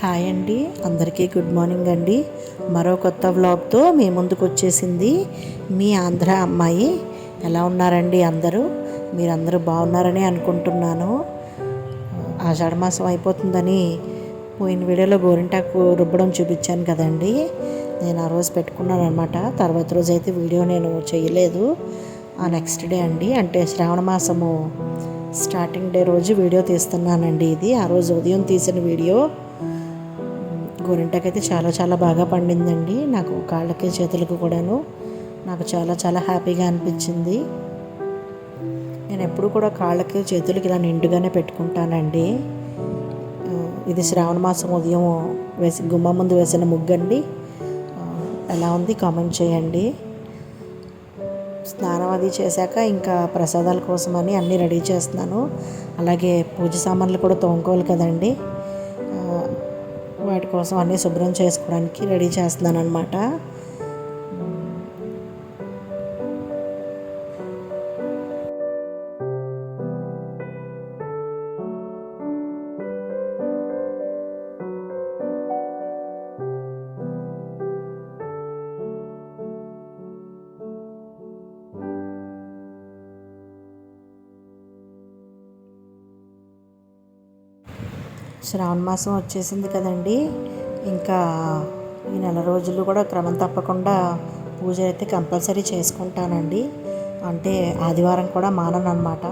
Hi అండి, అందరికీ good morning అండి. మరో కొత్త వ్లాగ్తో మీ ముందుకు వచ్చేసింది మీ ఆంధ్ర అమ్మాయి. ఎలా ఉన్నారండి అందరూ? మీరందరూ బాగున్నారని అనుకుంటున్నాను. ఆషాఢ మాసం అయిపోతుందని పోయిన వీడియోలో గోరింటాకు రుబ్బడం చూపించాను కదండి. నేను ఆ రోజు పెట్టుకున్నాను అనమాట. తర్వాత రోజు అయితే వీడియో నేను చేయలేదు. ఆ నెక్స్ట్ డే అండి, అంటే శ్రావణ మాసము స్టార్టింగ్ డే రోజు వీడియో తీస్తున్నానండి. ఇది ఆ రోజు ఉదయం తీసిన వీడియో. గోరింటాకు అయితే చాలా చాలా బాగా పండిందండి. నాకు కాళ్ళకి చేతులకు కూడాను నాకు చాలా చాలా హ్యాపీగా అనిపించింది. నేను ఎప్పుడు కూడా కాళ్ళకి చేతులకి ఇలా నిండుగానే పెట్టుకుంటానండి. ఇది శ్రావణ మాసం ఉదయం గుమ్మ ముందు వేసిన ముగ్గండి. ఎలా ఉంది కామెంట్ చేయండి. స్నానం అది చేశాక ఇంకా ప్రసాదాల కోసమని అన్నీ రెడీ చేస్తున్నాను. అలాగే పూజ సామాన్లు కూడా తోముకోవాలి కదండి. వాటి కోసం అన్నీ శుభ్రం చేసుకోవడానికి రెడీ చేస్తున్నాను అనమాట. శ్రావణ మాసం వచ్చేసింది కదండి. ఇంకా ఈ నెల రోజులు కూడా క్రమం తప్పకుండా పూజ అయితే కంపల్సరీ చేసుకుంటానండి. అంటే ఆదివారం కూడా మాననమాట,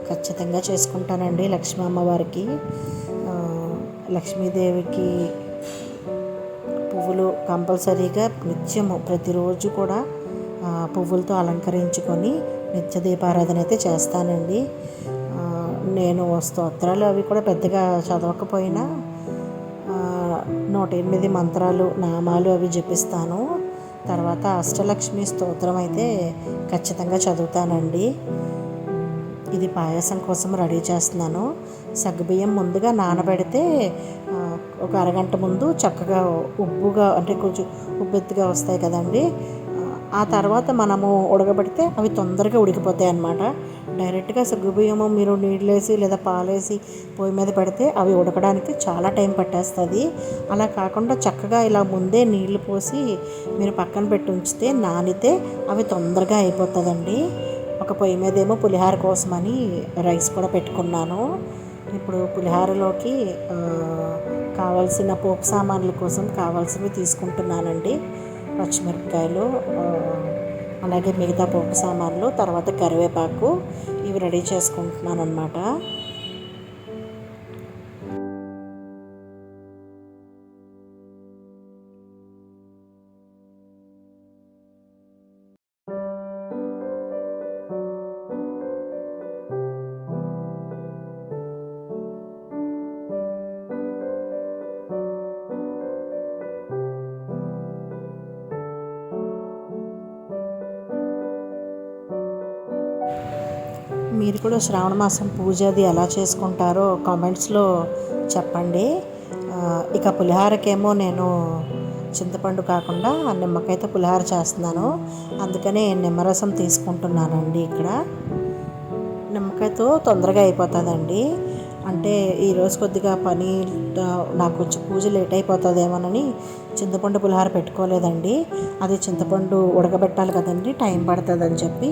ఖచ్చితంగా చేసుకుంటానండి. లక్ష్మీ అమ్మవారికి, లక్ష్మీదేవికి పువ్వులు కంపల్సరీగా నిత్యము ప్రతిరోజు కూడా పువ్వులతో అలంకరించుకొని నిత్య దీపారాధన అయితే చేస్తానండి. నేను స్తోత్రాలు అవి కూడా పెద్దగా చదవకపోయినా 108 మంత్రాలు నామాలు అవి జపిస్తాను. తర్వాత అష్టలక్ష్మి స్తోత్రం అయితే ఖచ్చితంగా చదువుతానండి. ఇది పాయసం కోసం రెడీ చేస్తున్నాను. సగ్గుబియ్యం ముందుగా నానబెడితే ఒక అరగంట ముందు చక్కగా ఉబ్బుగా, అంటే కొంచెం ఉబ్బెత్తుగా వస్తాయి కదండి. ఆ తర్వాత మనము ఉడకబెడితే అవి తొందరగా ఉడికిపోతాయి అన్నమాట. డైరెక్ట్గా సగ్గుబియ్యము మీరు నీళ్ళేసి లేదా పాలేసి పొయ్యి మీద పెడితే అవి ఉడకడానికి చాలా టైం పట్టేస్తుంది. అలా కాకుండా చక్కగా ఇలా ముందే నీళ్లు పోసి మీరు పక్కన పెట్టి ఉంచితే నానితే అవి తొందరగా అయిపోతుందండి. ఒక పొయ్యి మీద ఏమో పులిహార కోసమని రైస్ కూడా పెట్టుకున్నాను. ఇప్పుడు పులిహారలోకి కావాల్సిన పోపు సామాన్ల కోసం కావాల్సినవి తీసుకుంటున్నానండి. పచ్చిమిరపకాయలు, అలాగే మిగతా పోపు సామాన్లు, తర్వాత కరివేపాకు, ఇవి రెడీ చేసుకుంటున్నాను అన్నమాట. మీరు కూడా శ్రావణ మాసం పూజ అది ఎలా చేసుకుంటారో కామెంట్స్లో చెప్పండి. ఇక పులిహారకేమో నేను చింతపండు కాకుండా నిమ్మకాయతో పులిహార చేస్తున్నాను. అందుకనే నిమ్మరసం తీసుకుంటున్నానండి. ఇక్కడ నిమ్మకాయతో తొందరగా అయిపోతుందండి. అంటే ఈరోజు కొద్దిగా పని నాకు వచ్చి పూజ లేట్ అయిపోతుందేమోనని చింతపండు పులిహార పెట్టుకోలేదండి. అది చింతపండు ఉడకబెట్టాలి కదండి, టైం పడుతుందని చెప్పి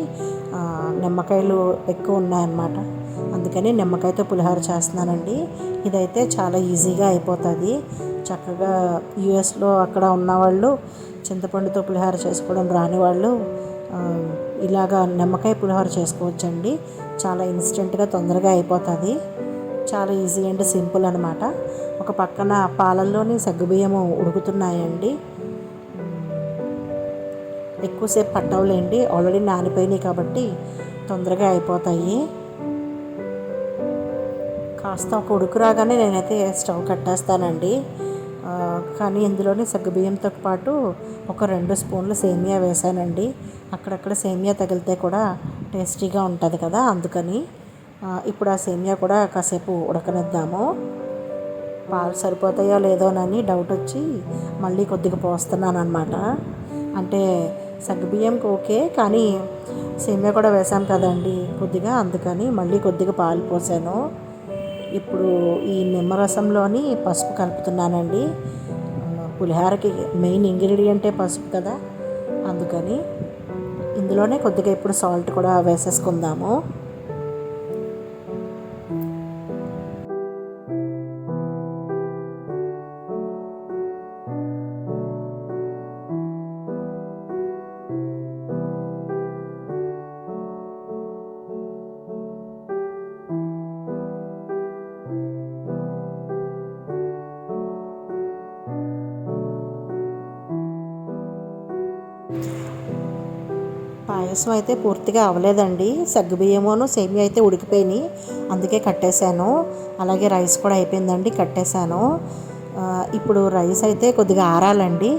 నిమ్మకాయలు ఎక్కువ ఉన్నాయన్నమాట. అందుకని నిమ్మకాయతో పులిహార చేస్తున్నానండి. ఇదైతే చాలా ఈజీగా అయిపోతుంది. చక్కగా యూఎస్లో అక్కడ ఉన్నవాళ్ళు చింతపండుతో పులిహార చేసుకోవడం రాని వాళ్ళు ఇలాగా నిమ్మకాయ పులిహార చేసుకోవచ్చండి. చాలా ఇన్స్టెంట్గా తొందరగా అయిపోతుంది. చాలా ఈజీ అండ్ సింపుల్ అనమాట. ఒక పక్కన పాలల్లోని సగ్గుబియ్యము ఉడుకుతున్నాయండి. ఎక్కువసేపు పట్టవులేండి, ఆల్రెడీ నానిపోయినాయి కాబట్టి తొందరగా అయిపోతాయి. కాస్త ఒక ఉడుకు రాగానే నేనైతే స్టవ్ కట్టేస్తానండి. కానీ ఇందులోని సగ్గుబియ్యంతో పాటు ఒక 2 స్పూన్లు సేమియా వేసానండి. అక్కడక్కడ సేమియా తగిలితే కూడా టేస్టీగా ఉంటుంది కదా, అందుకని ఇప్పుడు ఆ సేమియా కూడా కాసేపు ఉడకనిద్దాము. పాలు సరిపోతాయో లేదోనని డౌట్ వచ్చి మళ్ళీ కొద్దిగా పోస్తున్నాను అనమాట. అంటే సగ్గుబియ్యంకి ఓకే, కానీ సేమియా కూడా వేసాం కదండి కొద్దిగా, అందుకని మళ్ళీ కొద్దిగా పాలు పోసాను. ఇప్పుడు ఈ నిమ్మరసంలోని పసుపు కలుపుతున్నానండి. పులిహోరకి మెయిన్ ఇంగ్రీడియంటే పసుపు కదా, అందుకని ఇందులోనే కొద్దిగా ఇప్పుడు సాల్ట్ కూడా వేసేసుకుందాము. పాయసం అయితే పూర్తిగా అవ్వలేదండి. సగ్గుబియ్యమును సేమియా అయితే ఉడికిపోయినాయి, అందుకే కట్టేశాను. అలాగే రైస్ కూడా అయిపోయిందండి, కట్టేశాను. ఇప్పుడు రైస్ అయితే కొద్దిగా ఆరాలండి.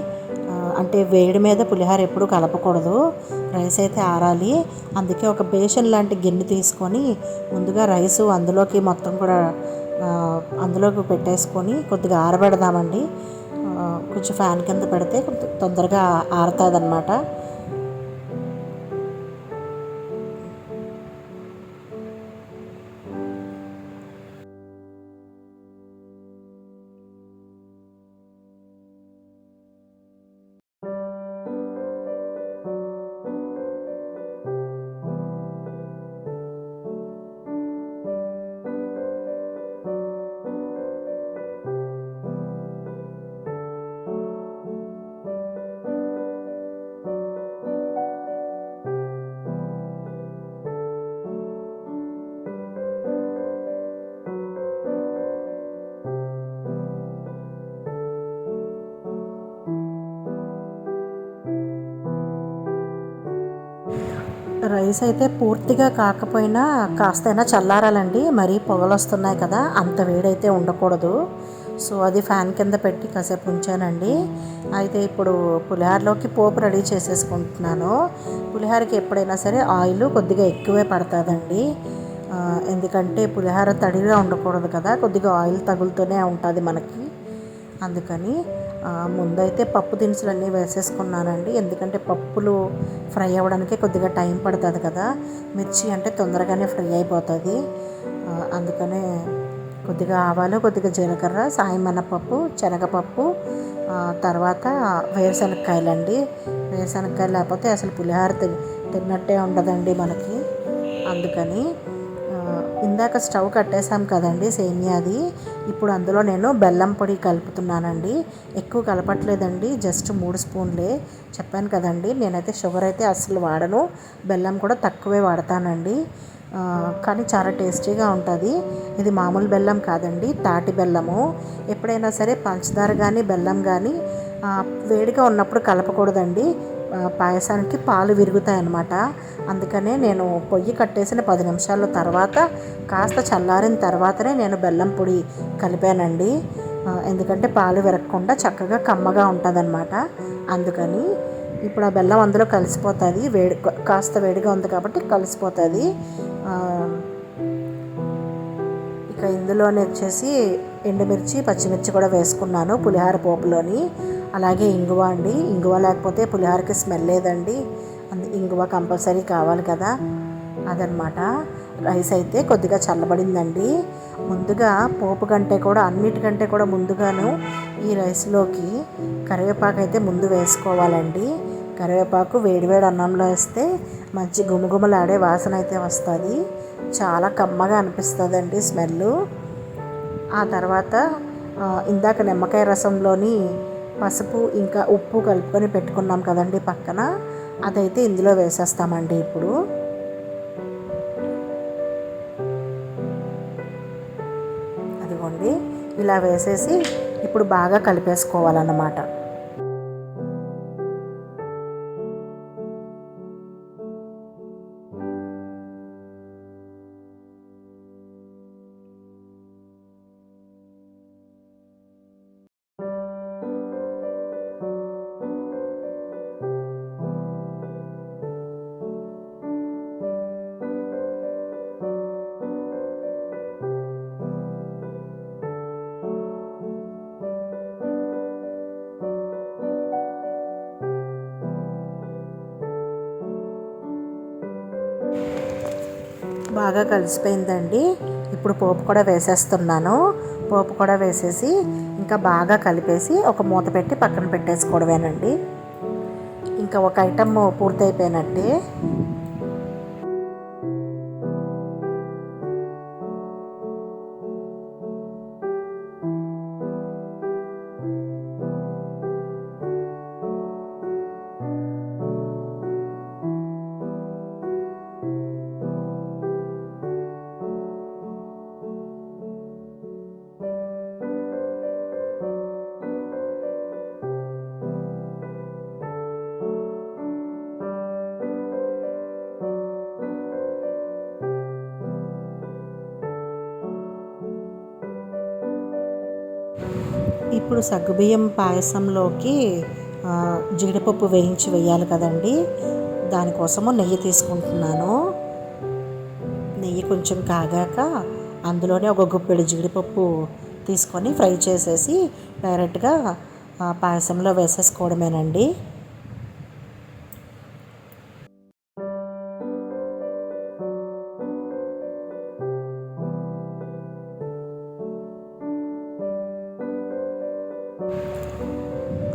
అంటే వేడి మీద పులిహోర ఎప్పుడు కలపకూడదు, రైస్ అయితే ఆరాలి. అందుకే ఒక బేషన్ లాంటి గిన్నె తీసుకొని ముందుగా రైసు అందులోకి మొత్తం కూడా అందులోకి పెట్టేసుకొని కొద్దిగా ఆరబెడదామండి. కొంచెం ఫ్యాన్ కింద పెడితే తొందరగా ఆరుతుంది అన్నమాట. రైస్ అయితే పూర్తిగా కాకపోయినా కాస్తైనా చల్లారాలండి. మరీ పొగలు వస్తున్నాయి కదా, అంత వేడైతే ఉండకూడదు. సో అది ఫ్యాన్ కింద పెట్టి కాసేపు ఉంచానండి. అయితే ఇప్పుడు పులిహోరలోకి పోపు రెడీ చేసేసుకుంటున్నాను. పులిహోరకి ఎప్పుడైనా సరే ఆయిల్ కొద్దిగా ఎక్కువే పడుతుందండి. ఎందుకంటే పులిహోర తడిగా ఉండకూడదు కదా, కొద్దిగా ఆయిల్ తగులుతూనే ఉంటుంది మనకి. అందుకని ముందైతే పప్పు దినుసులన్నీ వేసేసుకున్నానండి. ఎందుకంటే పప్పులు ఫ్రై అవ్వడానికి కొద్దిగా టైం పడుతుంది కదా, మిర్చి అంటే తొందరగానే ఫ్రై అయిపోతుంది. అందుకనే కొద్దిగా ఆవాలు, కొద్దిగా జీలకర్ర, సాయమనపప్పు, శనగపప్పు, తర్వాత వేరుశనగకాయలండి. వేరుశనగకాయలు లేకపోతే అసలు పులిహోర తిన్నట్టే ఉండదండి మనకి. అందుకని ఇందాక స్టవ్ కట్టేసాం కదండి సేమియాది, ఇప్పుడు అందులో నేను బెల్లం పొడి కలుపుతున్నానండి. ఎక్కువ కలపట్లేదండి, జస్ట్ 3 స్పూన్లే. చెప్పాను కదండి, నేనైతే షుగర్ అయితే అస్సలు వాడను, బెల్లం కూడా తక్కువే వాడతానండి. కానీ చాలా టేస్టీగా ఉంటుంది. ఇది మామూలు బెల్లం కాదండి, తాటి బెల్లము. ఎప్పుడైనా సరే పంచదార కానీ బెల్లం కానీ వేడిగా ఉన్నప్పుడు కలపకూడదండి. పాయసానికి పాలు విరుగుతాయి అన్నమాట. అందుకనే నేను పొయ్యి కట్టేసిన 10 నిమిషాల తర్వాత కాస్త చల్లారిన తర్వాతనే నేను బెల్లం పొడి కలిపానండి. ఎందుకంటే పాలు విరగకుండా చక్కగా కమ్మగా ఉంటుందన్నమాట. అందుకని ఇప్పుడు ఆ బెల్లం అందులో కలిసిపోతుంది, కాస్త వేడిగా ఉంది కాబట్టి కలిసిపోతుంది. ఇక ఇందులోనే వచ్చేసి ఎండుమిర్చి, పచ్చిమిర్చి కూడా వేసుకున్నాను పులిహోర పోపులోని. అలాగే ఇంగువ అండి, ఇంగువ లేకపోతే పులిహోరకి స్మెల్ లేదండి, ఇంగువ కంపల్సరీ కావాలి కదా, అదనమాట. రైస్ అయితే కొద్దిగా చల్లబడిందండి. ముందుగా పోపు కంటే కూడా అన్నిటికంటే కూడా ముందుగాను ఈ రైస్లోకి కరివేపాకు అయితే ముందు వేసుకోవాలండి. కరివేపాకు వేడివేడి అన్నంలో వేస్తే మంచి గుమగుమలాడే వాసన అయితే వస్తుంది, చాలా కమ్మగా అనిపిస్తుందండి స్మెల్. ఆ తర్వాత ఇందాక నిమ్మకాయ రసంలోని పసుపు ఇంకా ఉప్పు కలుపుకొని పెట్టుకున్నాం కదండి పక్కన, అదైతే ఇందులో వేసేస్తామండి. ఇప్పుడు అదిగోండి, ఇలా వేసేసి ఇప్పుడు బాగా కలిపేసుకోవాలన్నమాట. బాగా కలిసిపోయిందండి. ఇప్పుడు పోపు కూడా వేసేస్తున్నాను. పోపు కూడా వేసేసి ఇంకా బాగా కలిపేసి ఒక మూత పెట్టి పక్కన పెట్టేసుకోవడమేనండి. ఇంకా ఒక ఐటమ్ పూర్తయిపోయినట్టే. ఇప్పుడు సగ్గుబియ్యం పాయసంలోకి జీడిపప్పు వేయించి వేయాలి కదండి. దానికోసము నెయ్యి తీసుకుంటున్నాను. నెయ్యి కొంచెం కాగాక అందులోనే ఒక గుప్పెడు జీడిపప్పు తీసుకొని ఫ్రై చేసేసి డైరెక్ట్గా పాయసంలో వేసేసుకోవడమేనండి.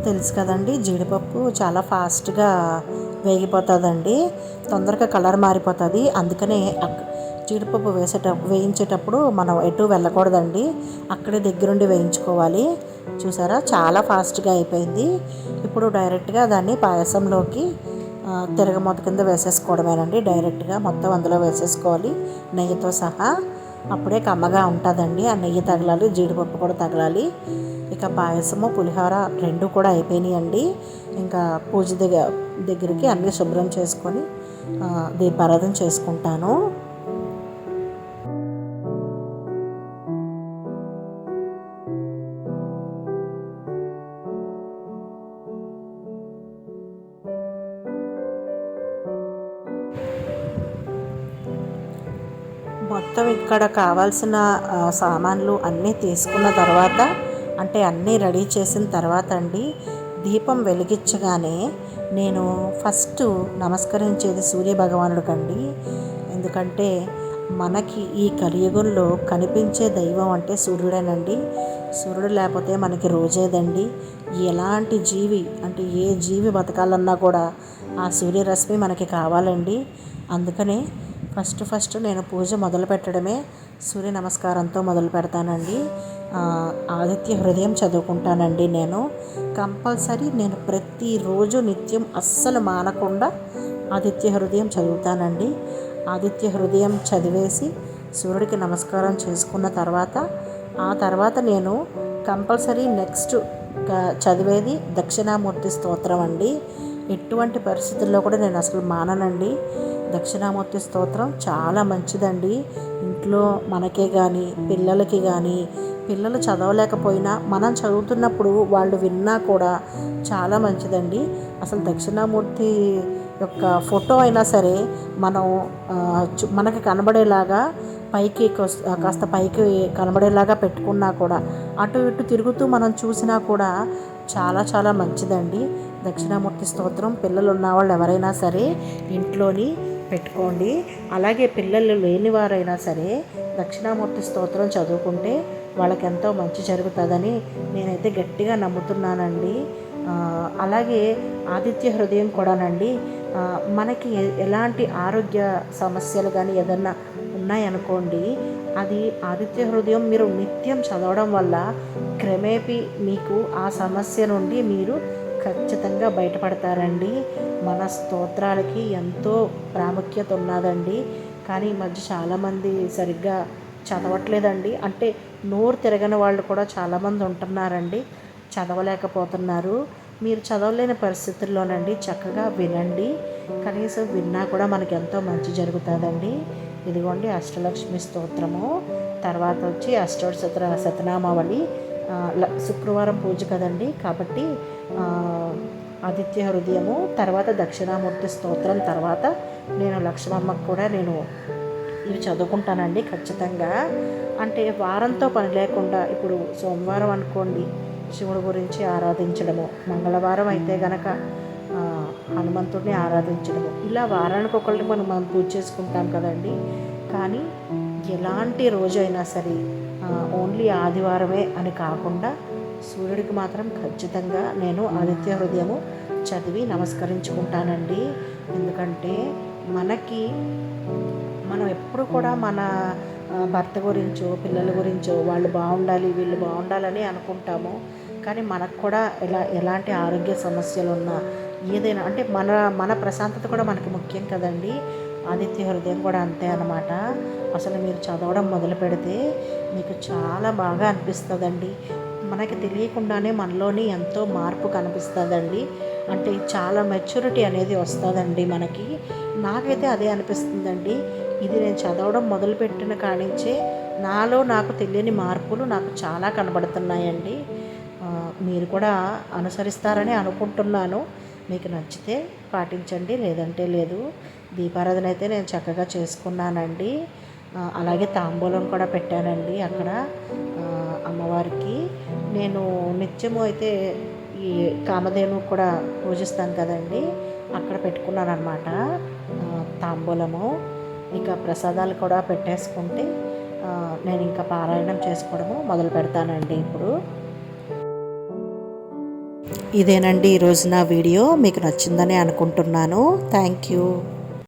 తెలుసు కదండి, జీడిపప్పు చాలా ఫాస్ట్గా వేగిపోతుందండి, తొందరగా కలర్ మారిపోతుంది. అందుకనే జీడిపప్పు వేయించేటప్పుడు మనం ఎటు వెళ్ళకూడదండి, అక్కడే దగ్గరుండి వేయించుకోవాలి. చూసారా, చాలా ఫాస్ట్గా అయిపోయింది. ఇప్పుడు డైరెక్ట్గా దాన్ని పాయసంలోకి తిరగమూత కింద వేసేసుకోవడమేనండి. డైరెక్ట్గా మొత్తం అందులో వేసేసుకోవాలి నెయ్యితో సహా. అప్పుడే కమ్మగా ఉంటుందండి. ఆ నెయ్యి తగలాలి, జీడిపప్పు కూడా తగలాలి. ఇక పాయసము పులిహోర రెండు కూడా అయిపోయినాయండి. ఇంకా పూజ దగ్గరికి అన్నీ శుభ్రం చేసుకొని దీపారాధన చేసుకుంటాను. మొత్తం ఇక్కడ కావాల్సిన సామాన్లు అన్నీ తీసుకున్న తర్వాత, అంటే అన్నీ రెడీ చేసిన తర్వాత అండి, దీపం వెలిగించగానే నేను ఫస్ట్ నమస్కరించేది సూర్య భగవానుడికండి. ఎందుకంటే మనకి ఈ కలియుగంలో కనిపించే దైవం అంటే సూర్యుడేనండి. సూర్యుడు లేకపోతే మనకి రోజేదండి. ఎలాంటి జీవి అంటే ఏ జీవి బతకాలన్నా కూడా ఆ సూర్యరశ్మి మనకి కావాలండి. అందుకనే ఫస్ట్ నేను పూజ మొదలు పెట్టడమే సూర్య నమస్కారంతో మొదలు పెడతానండి. ఆదిత్య హృదయం చదువుకుంటానండి. నేను కంపల్సరీ ప్రతిరోజు నిత్యం అస్సలు మానకుండా ఆదిత్య హృదయం చదువుతానండి. ఆదిత్య హృదయం చదివేసి సూర్యుడికి నమస్కారం చేసుకున్న తర్వాత, ఆ తర్వాత నేను కంపల్సరీ నెక్స్ట్ చదివేది దక్షిణామూర్తి స్తోత్రం అండి. ఎటువంటి పరిస్థితుల్లో కూడా నేను అసలు మాననండి. దక్షిణామూర్తి స్తోత్రం చాలా మంచిదండి. ఇంట్లో మనకే కానీ పిల్లలకి కానీ, పిల్లలు చదవలేకపోయినా మనం చదువుతున్నప్పుడు వాళ్ళు విన్నా కూడా చాలా మంచిదండి. అసలు దక్షిణామూర్తి యొక్క ఫోటో అయినా సరే మనం మనకి కనబడేలాగా కాస్త పైకి కనబడేలాగా పెట్టుకున్నా కూడా, అటు ఇటు తిరుగుతూ మనం చూసినా కూడా చాలా చాలా మంచిదండి దక్షిణామూర్తి స్తోత్రం. పిల్లలు ఉన్నవాళ్ళు ఎవరైనా సరే ఇంట్లోని పెట్టుకోండి. అలాగే పిల్లలు లేని వారైనా సరే దక్షిణామూర్తి స్తోత్రం చదువుకుంటే వాళ్ళకి ఎంతో మంచి జరుగుతుందని నేనైతే గట్టిగా నమ్ముతున్నానండి. అలాగే ఆదిత్య హృదయం కూడానండి, మనకి ఎలాంటి ఆరోగ్య సమస్యలు కానీ ఏదన్నా ఉన్నాయనుకోండి, అది ఆదిత్య హృదయం మీరు నిత్యం చదవడం వల్ల క్రమేపీ మీకు ఆ సమస్య నుండి మీరు ఖచ్చితంగా బయటపడతారండి. మన స్తోత్రాలకి ఎంతో ప్రాముఖ్యత ఉన్నదండి. కానీ ఈ మధ్య చాలామంది సరిగ్గా చదవట్లేదండి. అంటే నోరు తిరగని వాళ్ళు కూడా చాలామంది ఉంటున్నారండి, చదవలేకపోతున్నారు. మీరు చదవలేని పరిస్థితుల్లోనండి చక్కగా వినండి. కనీసం విన్నా కూడా మనకి ఎంతో మంచి జరుగుతుందండి. ఇదిగోండి అష్టలక్ష్మి స్తోత్రము, తర్వాత వచ్చి అష్టోత్తర శతనామావళి. శుక్రవారం పూజ కదండి, కాబట్టి ఆదిత్య హృదయము, తర్వాత దక్షిణామూర్తి స్తోత్రం, తర్వాత నేను లక్ష్మమ్మకు కూడా నేను ఇవి చదువుకుంటానండి ఖచ్చితంగా. అంటే వారంతో పని లేకుండా, ఇప్పుడు సోమవారం అనుకోండి శివుడి గురించి ఆరాధించడము, మంగళవారం అయితే గనక హనుమంతుడిని ఆరాధించడము, ఇలా వారానికి ఒకళ్ళని మనం పూజ చేసుకుంటాం కదండి. కానీ ఎలాంటి రోజైనా సరే ఓన్లీ ఆదివారమే అని కాకుండా సూర్యుడికి మాత్రం ఖచ్చితంగా నేను ఆదిత్య హృదయము చదివి నమస్కరించుకుంటానండి. ఎందుకంటే మనం ఎప్పుడు కూడా మన భర్త గురించో పిల్లల గురించో వాళ్ళు బాగుండాలి వీళ్ళు బాగుండాలని అనుకుంటాము. కానీ మనకు కూడా ఎలాంటి ఆరోగ్య సమస్యలు ఉన్నా ఏదైనా అంటే మన మన ప్రశాంతత కూడా మనకి ముఖ్యం కదండి. ఆదిత్య హృదయం కూడా అంతే అన్నమాట. అసలు మీరు చదవడం మొదలు పెడితే మీకు చాలా బాగా అనిపిస్తుందండి. మనకి తెలియకుండానే మనలోని ఎంతో మార్పు కనిపిస్తుందండి. అంటే చాలా మెచ్యూరిటీ అనేది వస్తుందండి మనకి. నాకైతే అదే అనిపిస్తుందండి. ఇది నేను చదవడం మొదలుపెట్టిన కాడించే నాకు తెలియని మార్పులు నాకు చాలా కనబడుతున్నాయండి. మీరు కూడా అనుసరిస్తారని అనుకుంటున్నాను. మీకు నచ్చితే పాటించండి, లేదంటే లేదు. దీపారాధన అయితే నేను చక్కగా చేసుకున్నానండి. అలాగే తాంబూలం కూడా పెట్టానండి అక్కడ అమ్మవారికి. నేను నిత్యము అయితే ఈ కామధేను కూడా పూజిస్తాను కదండి, అక్కడ పెట్టుకున్నాను అనమాట తాంబూలము. ఇక ప్రసాదాలు కూడా పెట్టేసుకుంటే నేను ఇంకా పారాయణం చేసుకోవడము మొదలు పెడతానండి ఇప్పుడు. ఇదేనండి ఈరోజు నా వీడియో. మీకు నచ్చిందని అనుకుంటున్నాను. Thank you.